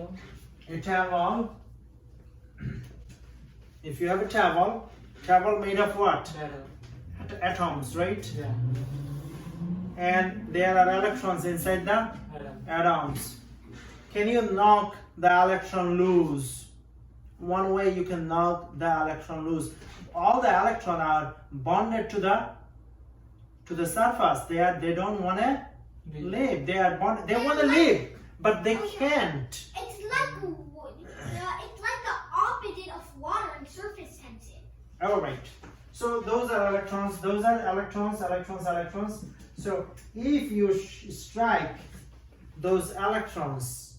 A towel. If you have a towel made of what? Atoms, right? Yeah. And there are electrons inside the Atom. atoms. Can you knock the electron loose? One way you can knock the electron loose. All the electrons are bonded to the surface. They don't want to live. They are bonded. They want to live, but they can't. It's like the opposite of water and surface tension. All right. So those are electrons. Those are electrons. So if you strike those electrons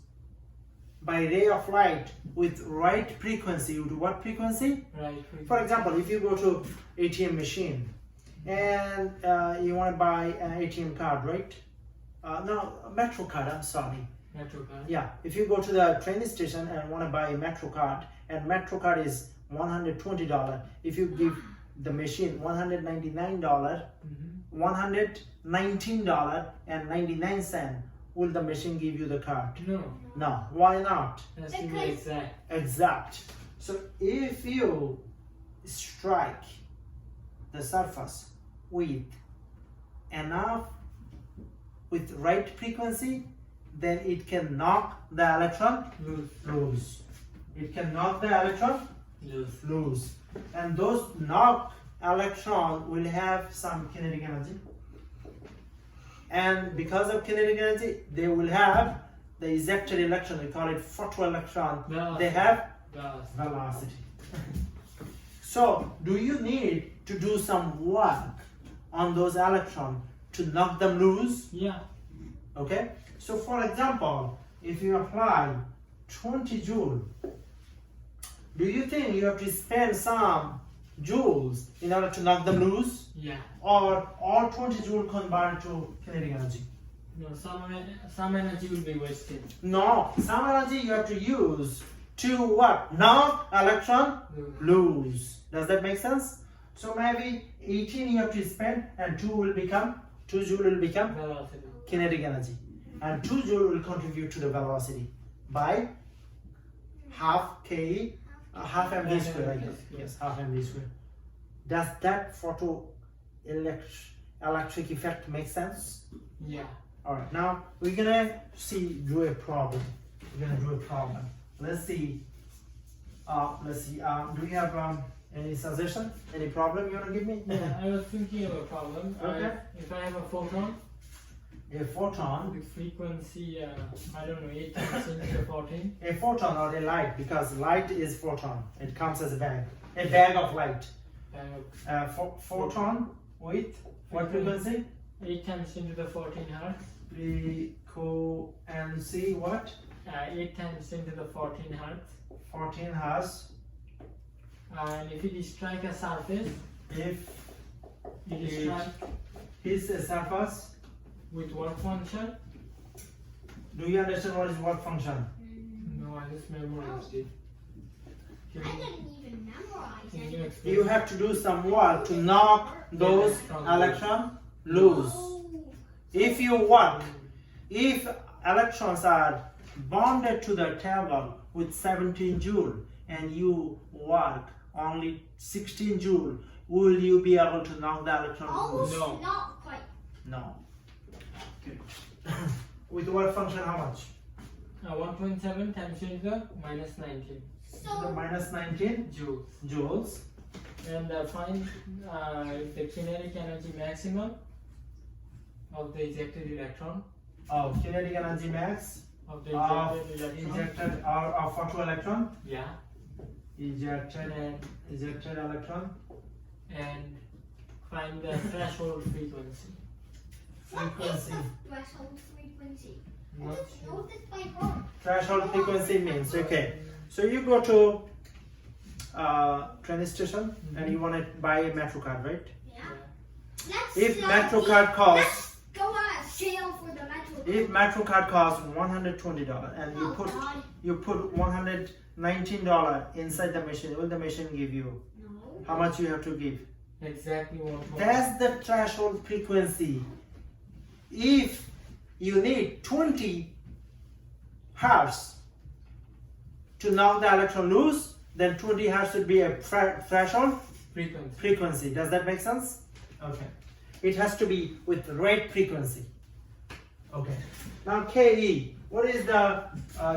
by ray of light with right frequency, with what frequency? Right. For example, if you go to ATM machine and you want to buy an ATM card, right? No, metro card. I'm sorry. Metro card. Yeah. If you go to the train station and want to buy a metro card, and metro card is $120. If you give the machine $199, $119.99, will the machine give you the card? No. No. Why not? That's to be exact. Exact. So if you strike the surface with right frequency, then it can knock the electron loose. It can knock the electron loose. And those knocked electrons will have some kinetic energy. And because of kinetic energy, they will have the ejected electron. We call it photoelectron. They have velocity. So, do you need to do some work on those electrons to knock them loose? Yeah. Okay. So, for example, if you apply 20 joule, do you think you have to spend some joules in order to knock them loose? Yeah. Or all 20 joule converted to kinetic energy? No, some energy will be wasted. No, some energy you have to use to what? Knock electron loose. Does that make sense? So maybe 18 you have to spend, and 2 joule will become Velocity. kinetic energy, and 2 joule will contribute to the velocity by half mv square, I guess. Yes, half mv square. Does that photoelectric effect make sense? Yeah. All right. Now we're gonna do a problem. Let's see. Do you have any suggestion? Any problem you wanna give me? Yeah, I was thinking of a problem. Okay. If I have a photon A photon. with frequency, I don't know, 8 times 10 to the 14. A photon or a light, because light is photon. It comes as a bag of light. Photon with what frequency? 8 times 10 to the 14 hertz. Frequency what? 8 times 10 to the 14 hertz. 14 hertz. And if it strike a surface, If it strike hits a surface, with what function? do you understand what is work function? No, I just memorized it. I didn't even memorize Can it. you explain? You have to do some work to knock those electrons loose. If electrons are bonded to the table with 17 joule and you work only 16 joule, will you be able to knock the electron loose? Almost No. not quite. No. Good. With what function, how much? 1.7 times 10 to the minus 19 The minus 19 joules. joules. And find the kinetic energy maximum of the ejected electron. Kinetic energy max Of the of ejected electron. ejected or of photoelectron. Yeah. Ejected And, electron. and find the threshold frequency. What is Frequency. the threshold frequency? I Not just sure. know this by heart. Threshold frequency means, okay. So you go to train station and you want to buy a metro card, right? Yeah. Yeah. Let's If metro card costs, let's go on a sale for the metro. if metro card costs $120 and Oh, God. you put $119 inside the machine, will the machine give you No. how much you have to give? Exactly what. That's the threshold frequency. If you need 20 hertz to knock the electron loose, then 20 hertz should be a threshold frequency. Does that make sense? Okay. It has to be with rate frequency. Okay. Now KE. What is the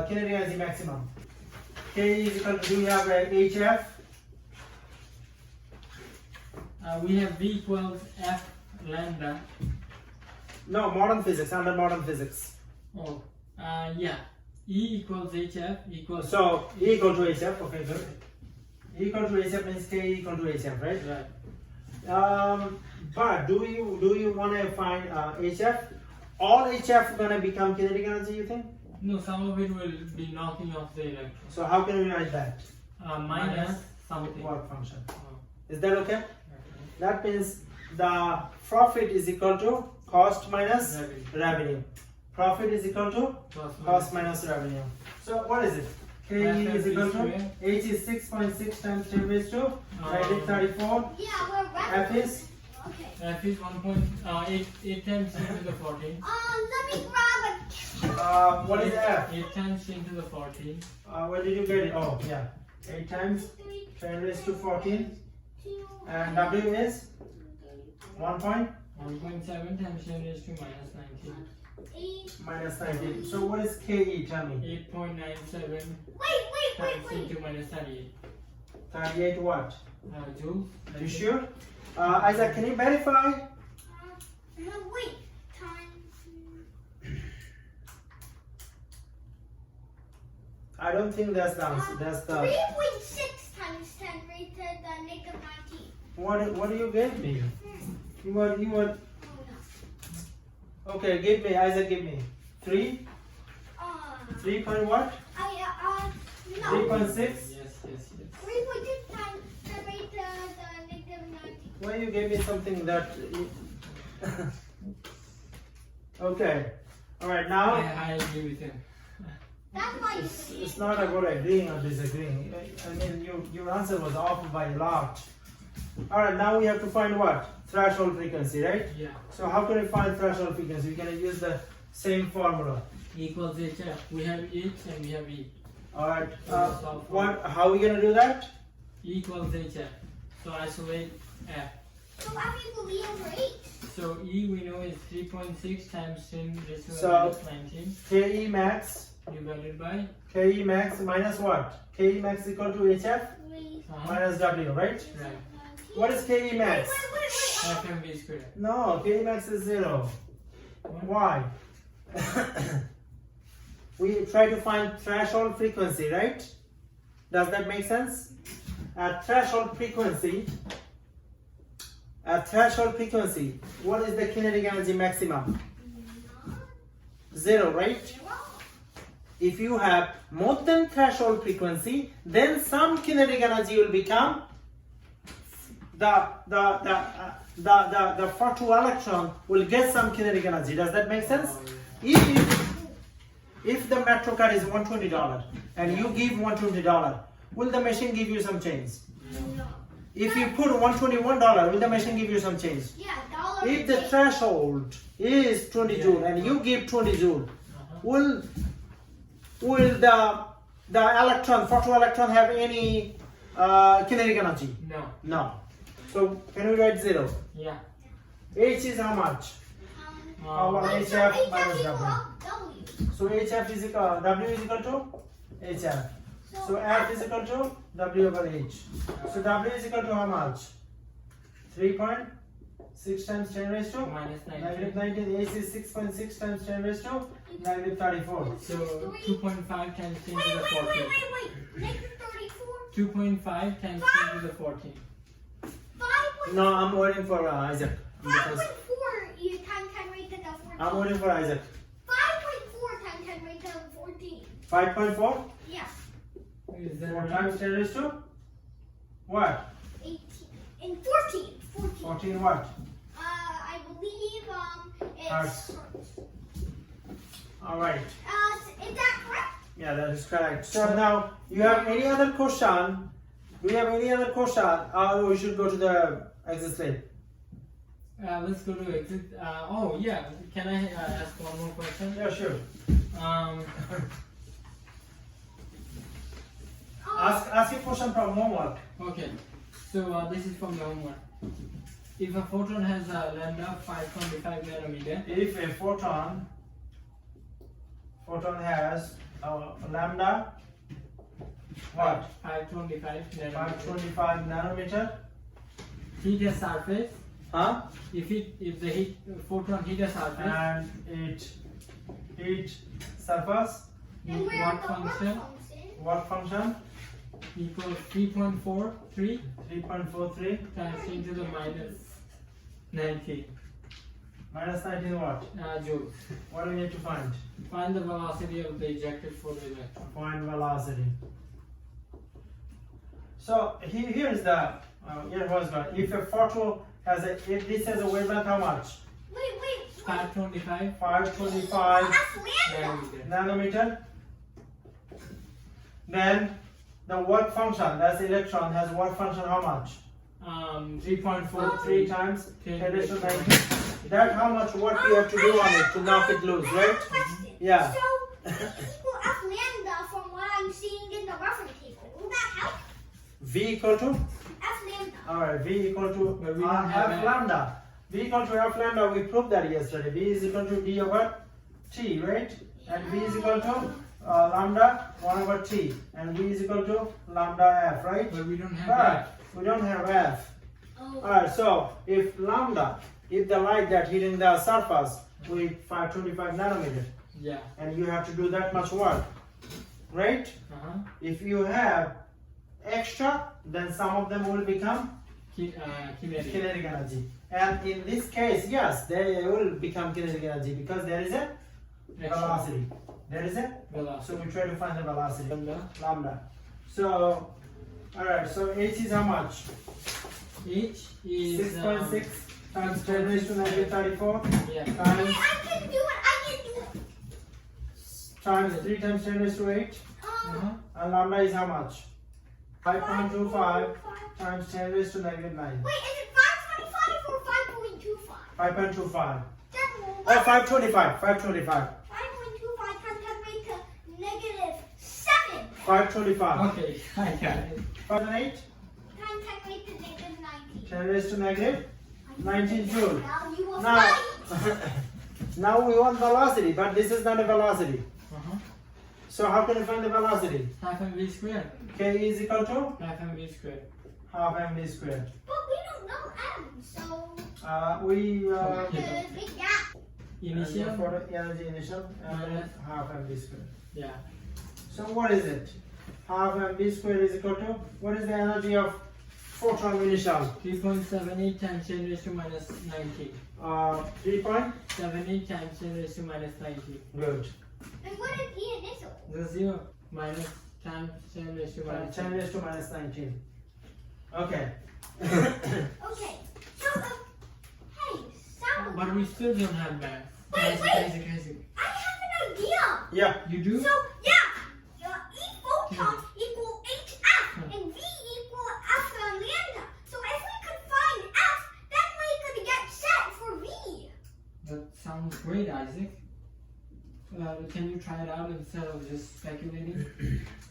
kinetic energy maximum? KE is equal to, do we have a HF? We have V equals F lambda. No, modern physics, under modern physics. Oh, yeah. E equals HF equals. So E equal to HF, okay, good. E equal to HF means K equal to HF, right? Right. But do you want to find HF? All HF gonna become kinetic energy, you think? No, some of it will be knocking off the electron. So how can we write that? Minus something. Work function. Oh, Is that okay? okay. That means the profit is equal to cost minus revenue. Profit is equal to cost minus revenue. So what is it? K is equal to H is 6.6 times 10 raised to negative 34. Yeah, we're right. F is Okay. F is 1.8 times 10 to the 14. Let me grab a. what is F? 8 times 10 to the 14. Where did you get it? Oh yeah, 8 times 10 raised to 14. And W is 1 point 1.7 times 10 raised to minus 19. minus 19. So what is KE? Tell me. 8.97 Wait. times 10 to minus 38. 38 what? Joules. Are you sure? Isaac, can you verify? No, wait. Time. I don't think that's the answer. That's the 3.6 times 10 raised to the negative 19. what do you give me? You were Oh, no. okay. Give me, Isaac. Give me 3. 3 point what? No. 3.6. Yes. 3.6 times 10 raised to the negative 19. Why you gave me something that? Okay. All right. Now I agree with him. That's why you it's not about agreeing or disagreeing. I mean, your answer was off by a lot. All right. Now we have to find what? Threshold frequency, right? Yeah. So how can we find threshold frequency? We can use the same formula. Equals HF. We have H and we have E. All right. How are we gonna do that? E equals HF. So isolate F. So how do you over 8? So E we know is 3.6 times 10 raised to the So- minus 19 Ke max. divided by Ke max minus what? Ke max is equal to HF minus W, right? right. What is Ke max? Wait. FMV squared. No, Ke max is 0. Why? We try to find threshold frequency, right? Does that make sense? At threshold frequency, what is the kinetic energy maximum? 0, right? If you have more than threshold frequency, then some kinetic energy will become the photoelectron will get some kinetic energy. Does that make sense? If the metro card is $120 and you give $120, will the machine give you some change? No. If you put $121, will the machine give you some change? Yeah, dollar. If the threshold is 20 joule and you give 20 joule, will the electron, photoelectron have any kinetic energy? No. No. So can we write 0? Yeah. H is how much? Wait, so HF HF minus equal W. W. So HF is equal, W is equal to HF. So F is equal to W over H. So W is equal to how much? 3.6 times 10 raised to Minus 19. negative 19. H is 6.6 times 10 raised to negative 34. So 2.5 times 10 to Wait. the 14. Negative 34. 2.5 times 10 to the 14. 5.4 No, I'm waiting for Isaac. Because you times 10 raised to the 14. I'm waiting for Isaac. 5.4 times 10 raised to the 14. 5.4? Yeah. Is that 4 right? times 10 raised to? What? 18. And 14. 14 what? I believe it's Hertz. Alright. Is that correct? Yeah, that is correct. So now, you have any other question? Do you have any other question? Or we should go to the exit slate? Let's go to exit. Oh yeah, can I ask one more question? Yeah, sure. Ask a question from homework. Okay, so this is from the homework. If a photon has a lambda 525 nanometer, If a photon has lambda what? 525 nanometer, 525 nanometer. heat a surface. Huh? If the photon hit a surface, And it surface And where what the function what function? equals 3.43 3.43 times 10 to the minus 19 minus 19 what? joules. What do we need to find? Find the velocity of the ejected photoelectron. Find velocity. So here is the here was the if a photo has if this has a wavelength how much? Wait. 525 525 That's lambda. nanometer. nanometer. Then the work function, that's electron, has work function how much? 3.43 times 10 10 raised to 19. That's how much work you have to do on it to knock it loose, I have right? a question. Yeah. So equal F lambda from what I'm seeing in the reference table. Will that help? V equal to? F lambda. Alright, V equal to But we don't have F F. lambda. V equal to F lambda, we proved that yesterday. V is equal to D over T, right? And V is equal to lambda 1 over T. And V is equal to lambda F, right? But we don't have But that. we don't have F. Oh. Alright, so if lambda, if the light that hitting the surface with 525 nanometer, Yeah. and you have to do that much work, right? Uh-huh. If you have extra, then some of them will become Kinetic. kinetic energy. And in this case, yes, they will become kinetic energy because there is a Extra. velocity. There is a, so Velocity. we try to find the velocity. Lambda. Lambda. So, alright, so H is how much? H is 6.6 times 10 raised to negative 34 yeah. Wait, times, I can do it. times 3 times 10 raised to 8. Uh-huh. And lambda is how much? 5.25 times 10 raised to negative 9. Wait, is it 525 or 5.25? 5.25. Then Oh, what? 525. 525. 5.25 times 10 raised to negative 7 525. Okay, I got it. 5 and 8. times 10 raised to negative 19. 10 raised to negative 19 joule. Now you will Now, fight. now we want velocity, but this is not a velocity. Uh-huh. So how can you find the velocity? Half mv squared. K is equal to Half mv squared. half mv squared. But we don't know M, so We the big gap. Initial. for the energy initial Minus. half mv squared. Yeah. So what is it? Half mv squared is equal to what is the energy of photon initial? 3.78 times 10 raised to minus 19. 3 point. 78 times 10 raised to minus 19. Good. And what is the initial? The 0 minus times 10 raised to minus 10 raised to minus 19. Okay. Okay, so, hey, sound. But we still don't have math. Wait, wait. Isaac. I have an idea. Yeah. You do? So, yeah, E photon equal HF and V equal F lambda. So if we could find F, then we could get set for V. That sounds great, Isaac. Can you try it out instead of just speculating?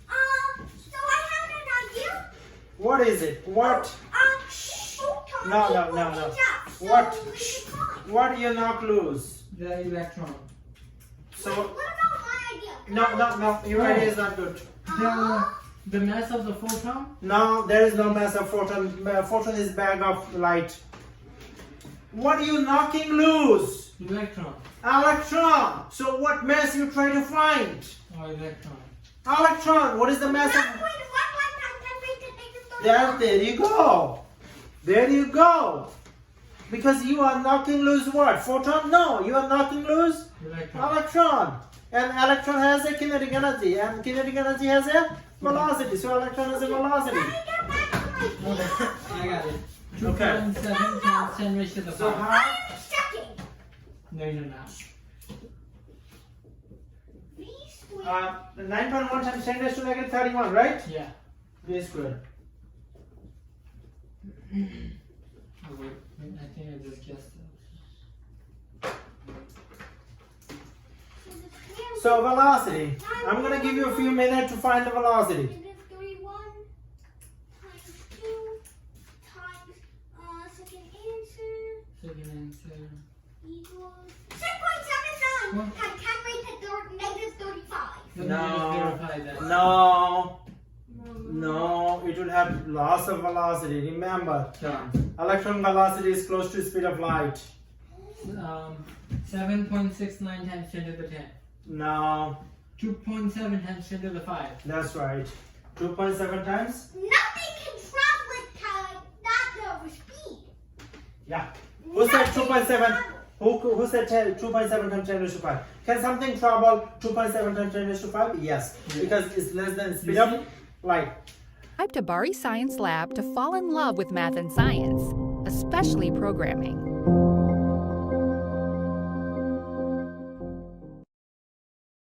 So I have an idea. What is it? What? Photon No, no, equal no, no. HF. So What? we could find. What do you knock loose? The electron. So Wait, what about my idea? no. Your idea is not good. The mass of the photon? No, there is no mass of photon. Photon is bag of light. What are you knocking loose? Electron. Electron. So what mass you try to find? Oh, electron. Electron. What is the mass of? 1.11 times 10 raised to negative 31. There you go. There you go. Because you are knocking loose what? Photon? No, you are knocking loose Electron. electron. And electron has a kinetic energy, and kinetic energy has a velocity. So electron has a velocity. Let me get back to my Okay, idea. I got it. Okay. 2.7 times 10 raised to the So 5. how? I am checking. No, you're not. V squared. 9.1 times 10 raised to negative 31, right? Yeah. V squared. Oh, wait, I think I just guessed it. So velocity. I'm gonna give you a few minutes to find the velocity. Negative 31 What? had 10 raised to negative 35. Let me No. just verify that. No, it would have loss of velocity. Remember, Sure. electron velocity is close to speed of light. 7.69 times 10 to the 10. No, 2.7 times 10 to the 5. that's right. 2.7 times? Nothing can travel at that speed. Yeah. Who said Nothing 2.7? can Who said 2.7 times 10 raised to 5? Can something travel 2.7 times 10 raised to 5? Yes, because it's less than speed You of see? light. Subscribe to Bari Science Lab to fall in love with math and science, especially programming.